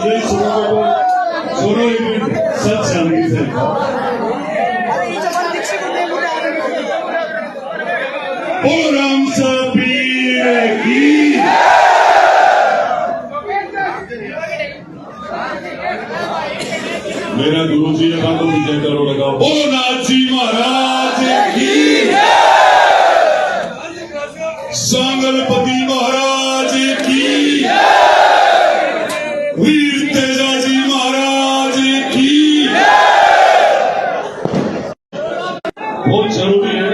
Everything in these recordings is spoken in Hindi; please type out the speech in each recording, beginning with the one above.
नहीं सुनो एक मिनट, सच संगीत है। ओ राम सबीर की मेरा गुरु जी लगा तो विजय करो लगा। ओ नाथ जी महाराज की, सांगलपति महाराज की, वीर तेजा जी महाराज की। बहुत जरूरी है,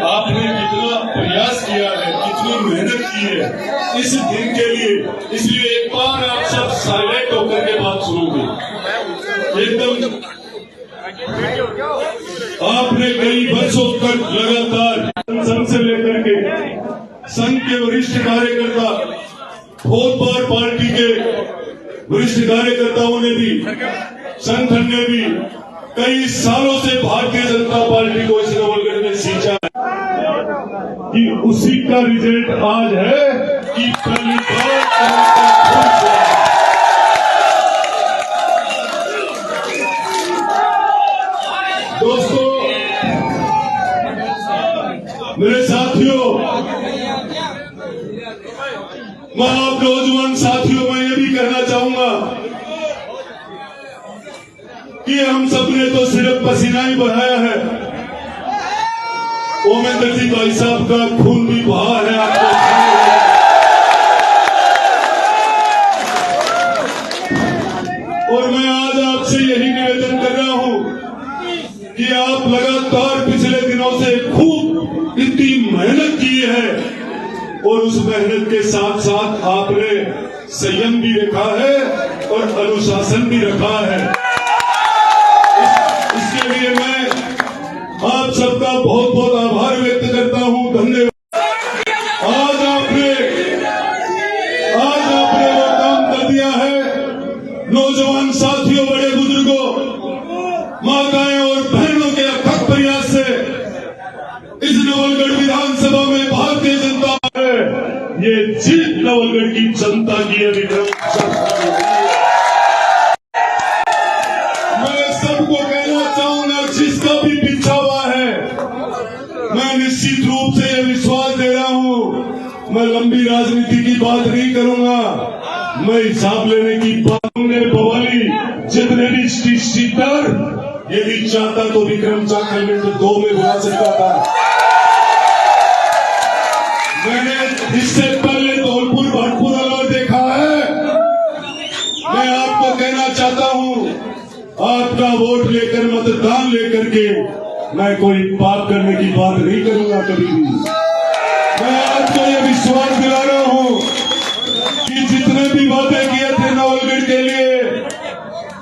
आपने कितना प्रयास किया है, कितनी मेहनत की है इस दिन के लिए, इसलिए एक बार आप सब साइलेंट होकर के बात सुनोगे। एकदम आपने कई वर्षों तक लगातार संघ से लेकर के संघ के वरिष्ठ कार्यकर्ता, बहुत बार पार्टी के वरिष्ठ कार्यकर्ताओं ने भी, संगठन ने भी कई सालों से भारतीय जनता पार्टी को इस नवलगढ़ में सींचा है कि उसी का रिजल्ट आज है कि पहली बार दोस्तों, मेरे साथियों, मैं आप नौजवान साथियों, मैं ये भी कहना चाहूंगा कि हम सबने तो सिर्फ पसीना ही बहाया है, ओमेंद्र जी भाई साहब का खून भी बहा है आपको। और मैं आज आपसे यही निवेदन कर रहा हूं कि आप लगातार पिछले दिनों से खूब इतनी मेहनत की है और उस मेहनत के साथ साथ आपने संयम भी रखा है और अनुशासन भी रखा है। इसके लिए मैं आप सबका बहुत बहुत आभार व्यक्त करता हूं, धन्यवाद। आज आपने वो काम कर दिया है। नौजवान साथियों, बड़े बुजुर्गों, माताएं और बहनों के अथक प्रयास से इस नवलगढ़ विधानसभा में भारतीय जनता है, ये जीत नवलगढ़ की जनता की है। मैं सबको कहना चाहूंगा, जिसका भी पीछा हुआ है, मैं निश्चित रूप से ये विश्वास दे रहा हूं, मैं लंबी राजनीति की बात नहीं करूंगा, मैं हिसाब लेने की बात। बवाली जितने भी सीटर यदि चाहता तो विक्रम चाकल में तो 2 में बुला सकता था। मैंने इससे पहले धौलपुर भरतपुर अलवर देखा है। मैं आपको कहना चाहता हूं, आपका वोट लेकर, मतदान लेकर के मैं कोई पाप करने की बात नहीं करूंगा कभी भी। मैं आपको ये विश्वास दिला रहा हूं कि जितने भी वादे किए थे नवलगढ़ के लिए,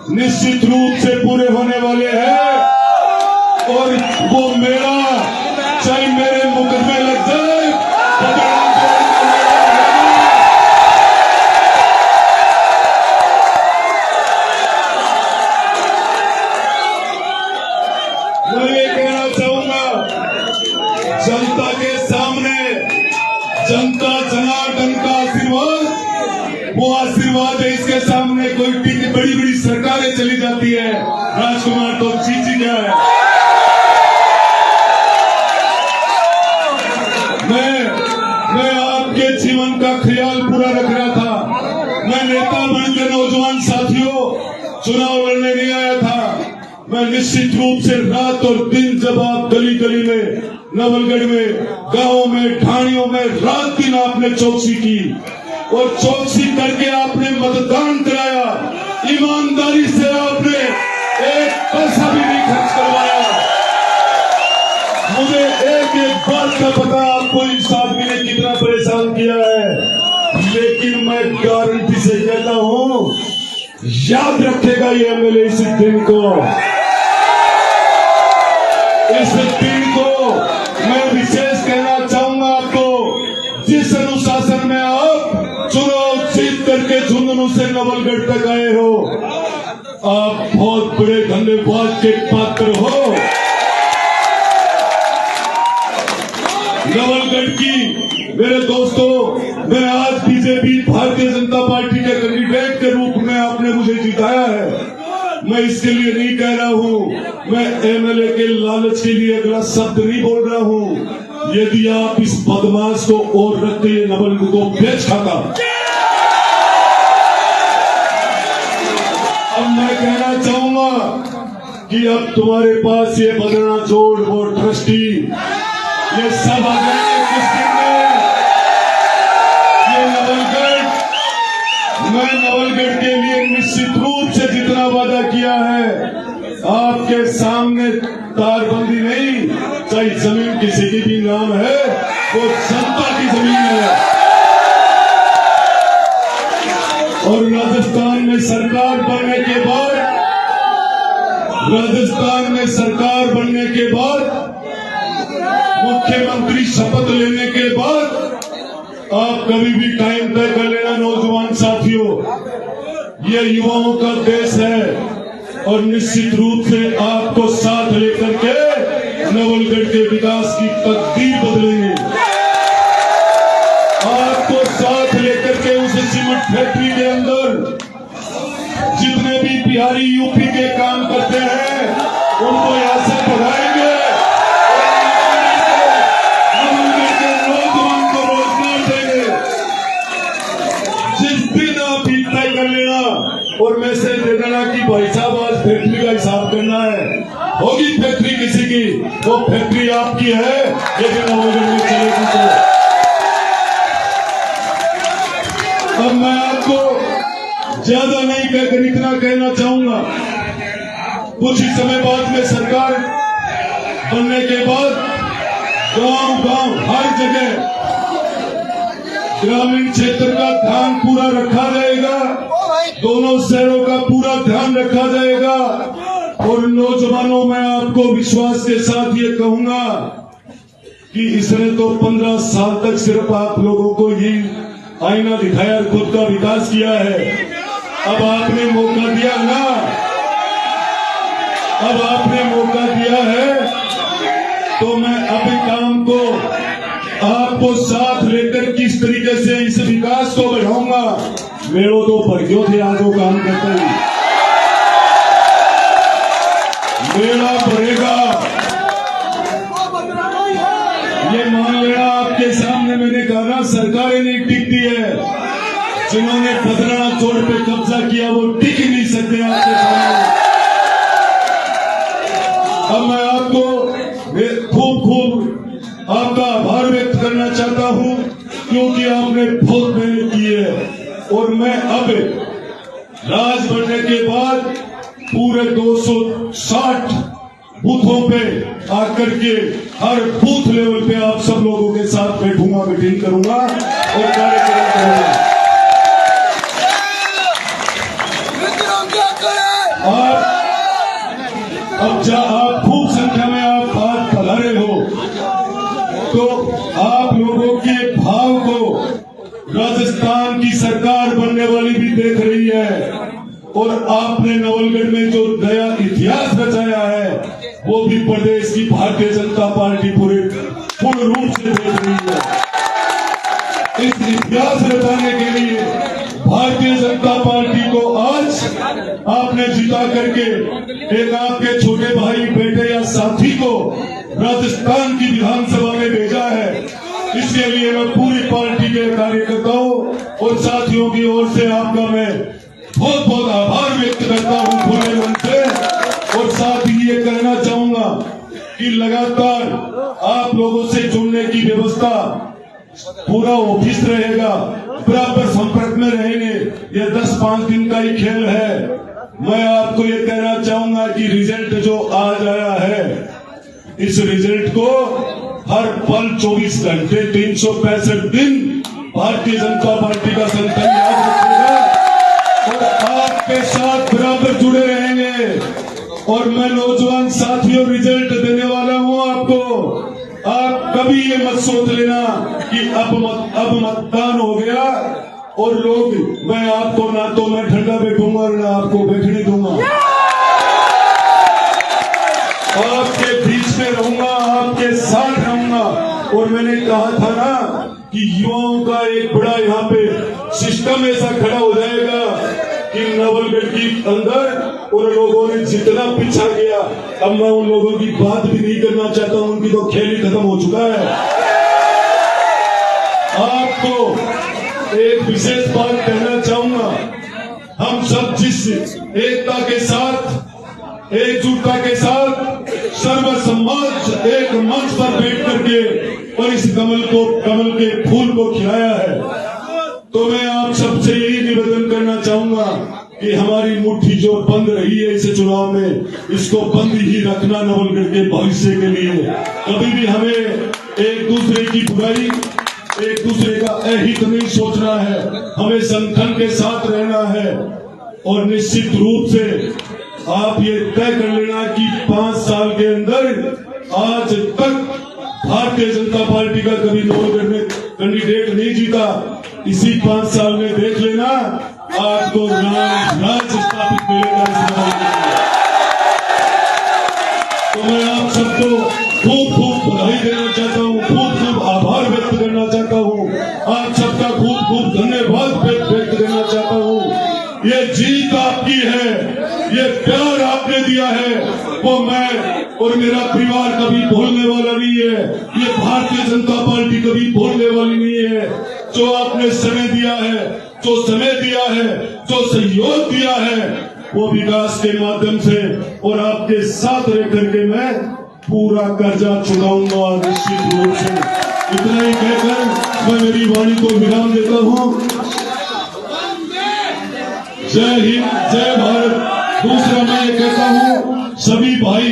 निश्चित रूप से पूरे होने वाले हैं। और वो मेरा, चाहे मेरे मुकदमे लग जाए, मैं ये कहना चाहूंगा, जनता के सामने, जनता जनार्दन का आशीर्वाद, वो आशीर्वाद है। इसके सामने कोई बड़ी बड़ी सरकारें चली जाती है, राजकुमार तो चीची क्या है। मैं आपके जीवन का ख्याल पूरा रख रहा था। मैं नेता बनकर नौजवान साथियों चुनाव लड़ने नहीं आया था। मैं निश्चित रूप से रात और दिन, जब आप गली गली में, नवलगढ़ में, गांवों में, ढाणियों में रात दिन आपने चौकसी की और चौकसी करके आपने मतदान कराया। ईमानदारी से आपने एक पैसा भी नहीं खर्च करवाया। मुझे एक एक बात का पता, आपको इस आदमी ने कितना परेशान किया है, लेकिन मैं गारंटी से कहता हूं, याद रखेगा ये एमएलए इस दिन को। इस दिन को मैं विशेष कहना चाहूंगा आपको, जिस अनुशासन में आप चुनाव जीत करके झुंझुनू से नवलगढ़ तक आए हो, आप बहुत बड़े धन्यवाद के पात्र हो। नवलगढ़ की मेरे दोस्तों, मैं आज बीजेपी भारतीय जनता पार्टी के कैंडिडेट के रूप में आपने मुझे मैं इसके लिए नहीं कह रहा हूं, मैं एमएलए के लालच के लिए अगला शब्द नहीं बोल रहा हूं। यदि आप इस बदमाश को और रखते ये नवलगढ़ को बेच खाता। अब मैं कहना चाहूंगा कि अब तुम्हारे पास ये बदलना जोड़ और ट्रस्टी ये सब आ जाएंगे कुछ दिन में। ये नवलगढ़, मैं नवलगढ़ के लिए निश्चित रूप से जितना वादा किया है आपके सामने, तारबंदी नहीं, चाहे जमीन किसी की भी नाम है वो जनता की जमीन है। और राजस्थान में सरकार बनने के बाद, राजस्थान में सरकार बनने के बाद, मुख्यमंत्री शपथ लेने के बाद आप कभी भी टाइम तय कर लेना नौजवान साथियों, ये युवाओं का देश है और निश्चित रूप से आपको साथ लेकर के नवलगढ़ के विकास की तकदीर बदलेंगे। आपको साथ लेकर के उस सीमेंट फैक्ट्री के अंदर जितने भी बिहारी यूपी के काम करते हैं उनको यहां से बढ़ाएंगे। नवलगढ़ के नौजवान को रोजगार देंगे। जिस दिन आप ही तय कर लेना और मैसेज दे देना कि भाई साहब आज फैक्ट्री का हिसाब करना है, होगी फैक्ट्री किसी की, वो फैक्ट्री आपकी है, लेकिन नवलगढ़ में चलेगी तो। अब मैं आपको ज्यादा नहीं कहकर इतना कहना चाहूंगा, कुछ ही समय बाद में सरकार बनने के बाद गांव-गांव हर जगह ग्रामीण क्षेत्र का ध्यान पूरा रखा जाएगा, दोनों शहरों का पूरा ध्यान रखा जाएगा। और नौजवानों, मैं आपको विश्वास के साथ ये कहूंगा कि इसने तो 15 साल तक सिर्फ आप लोगों को ही आईना दिखाया, खुद का विकास किया है। अब आपने मौका दिया ना, अब आपने मौका दिया है तो मैं अपने काम को आपको साथ लेकर किस तरीके से इस विकास को बढ़ाऊंगा। मेरे तो भर्गियों थे आज वो काम करते ही, मेरा बढ़ेगा ये मान लेना। आपके सामने मैंने कहा ना, सरकारें नहीं टिकती है, जिन्होंने पथराना चोर पे कब्जा किया वो टिक ही नहीं सकते आपके सामने। अब मैं आपको खूब आपका आभार व्यक्त करना चाहता हूं, क्योंकि आपने बहुत मेहनत की है। और मैं अब राज बनने के बाद पूरे 260 बूथों पे आकर के हर बूथ लेवल पे आप सब लोगों के साथ बैठूंगा, मीटिंग करूंगा और कार्यक्रम करूंगा। आप खूब संख्या में आप बात पधारे हो, तो आप लोगों के भाव को राजस्थान की सरकार बनने वाली भी देख रही है। और आपने नवलगढ़ में जो नया इतिहास रचाया है वो भी प्रदेश की भारतीय जनता पार्टी पूर्ण रूप से देख रही है। इस इतिहास रचाने के लिए भारतीय जनता पार्टी को आज आपने जिता करके एक आपके छोटे भाई, बेटे या साथी को राजस्थान की विधानसभा में भेजा है। इसके लिए मैं पूरी पार्टी के कार्यकर्ताओं और साथियों की ओर से आपका मैं बहुत बहुत आभार व्यक्त करता हूं पूरे मन से। और साथ ही ये कहना चाहूंगा कि लगातार आप लोगों से जुड़ने की व्यवस्था, पूरा ऑफिस रहेगा, बराबर संपर्क में रहेंगे। ये 10-5 दिन का ही खेल है। मैं आपको ये कहना चाहूंगा कि रिजल्ट जो आज आया है, इस रिजल्ट को हर पल 24 घंटे 365 दिन भारतीय जनता पार्टी का संगठन याद रखेगा और आपके साथ बराबर जुड़े रहेंगे। और मैं नौजवान साथियों रिजल्ट देने वाला हूं आपको। आप कभी ये मत सोच लेना कि अब मतदान हो गया और लोग, मैं आपको ना तो मैं ठंडा बैठूंगा ना आपको बैठने दूंगा। आपके बीच में रहूंगा, आपके साथ रहूंगा। और मैंने कहा था ना कि युवाओं का एक बड़ा यहाँ पे सिस्टम ऐसा खड़ा हो जाएगा कि नवलगढ़ के अंदर उन लोगों ने जितना पीछा किया, अब मैं उन लोगों की बात भी नहीं करना चाहता हूं, उनकी तो खेल ही खत्म हो चुका है। आपको एक विशेष बात कहना चाहूंगा, हम सब जिस एकता के साथ, एकजुटता के साथ सर्व समाज एक मंच पर बैठ करके और इस कमल के फूल को खिलाया है, तो मैं आप सबसे यही निवेदन करना चाहूंगा कि हमारी मुट्ठी जो बंद रही है इस चुनाव में, इसको बंद ही रखना नवलगढ़ के भविष्य के लिए। कभी भी हमें एक दूसरे की बुराई, एक दूसरे का अहित नहीं सोचना है, हमें संगठन के साथ रहना है। और निश्चित रूप से आप ये तय कर लेना कि 5 साल के अंदर आज तक भारतीय जनता पार्टी का कभी नवलगढ़ में कैंडिडेट नहीं जीता। इसी 5 साल में देख लेना आपको राज स्थापित मिलेगा इस नवलगढ़ में। तो मैं आप सबको खूब खूब बधाई देना चाहता हूँ, खूब आभार व्यक्त करना चाहता हूँ, आप सबका खूब धन्यवाद व्यक्त करना चाहता हूँ। ये जीत आपकी है, ये प्यार आपने दिया है, वो मैं और मेरा परिवार कभी भूलने वाला नहीं है। ये भारतीय जनता पार्टी कभी भूलने वाली नहीं है। जो आपने समय दिया है, जो समय दिया है, जो सहयोग दिया है, वो विकास के माध्यम से और आपके साथ रह करके मैं पूरा कर्जा चुकाऊंगा निश्चित रूप से। इतना ही कहकर मैं मेरी वाणी को विराम देता हूँ। जय हिंद, जय भारत। दूसरा मैं ये कहता हूँ, सभी भाई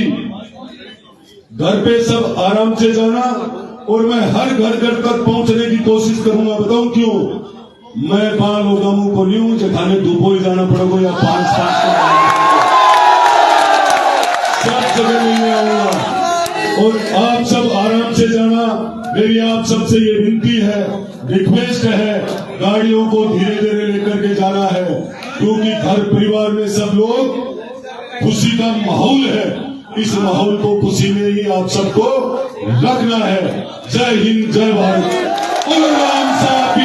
घर पे सब आराम से जाना और मैं हर घर तक पहुंचने की कोशिश करूंगा। बताऊं क्यों? मैं 5 लोगों को नहीं हूं जो खाने धूपों ही जाना पड़ेगा या 5 सब जगह नहीं आऊंगा। और आप सब आराम से जाना। मेरी आप सबसे ये विनती है, रिक्वेस्ट है, गाड़ियों को धीरे धीरे लेकर के जाना है, क्योंकि घर परिवार में सब लोग खुशी का माहौल है। इस माहौल को खुशी में ही आप सबको रखना है। जय हिंद, जय भारत। और राम साहब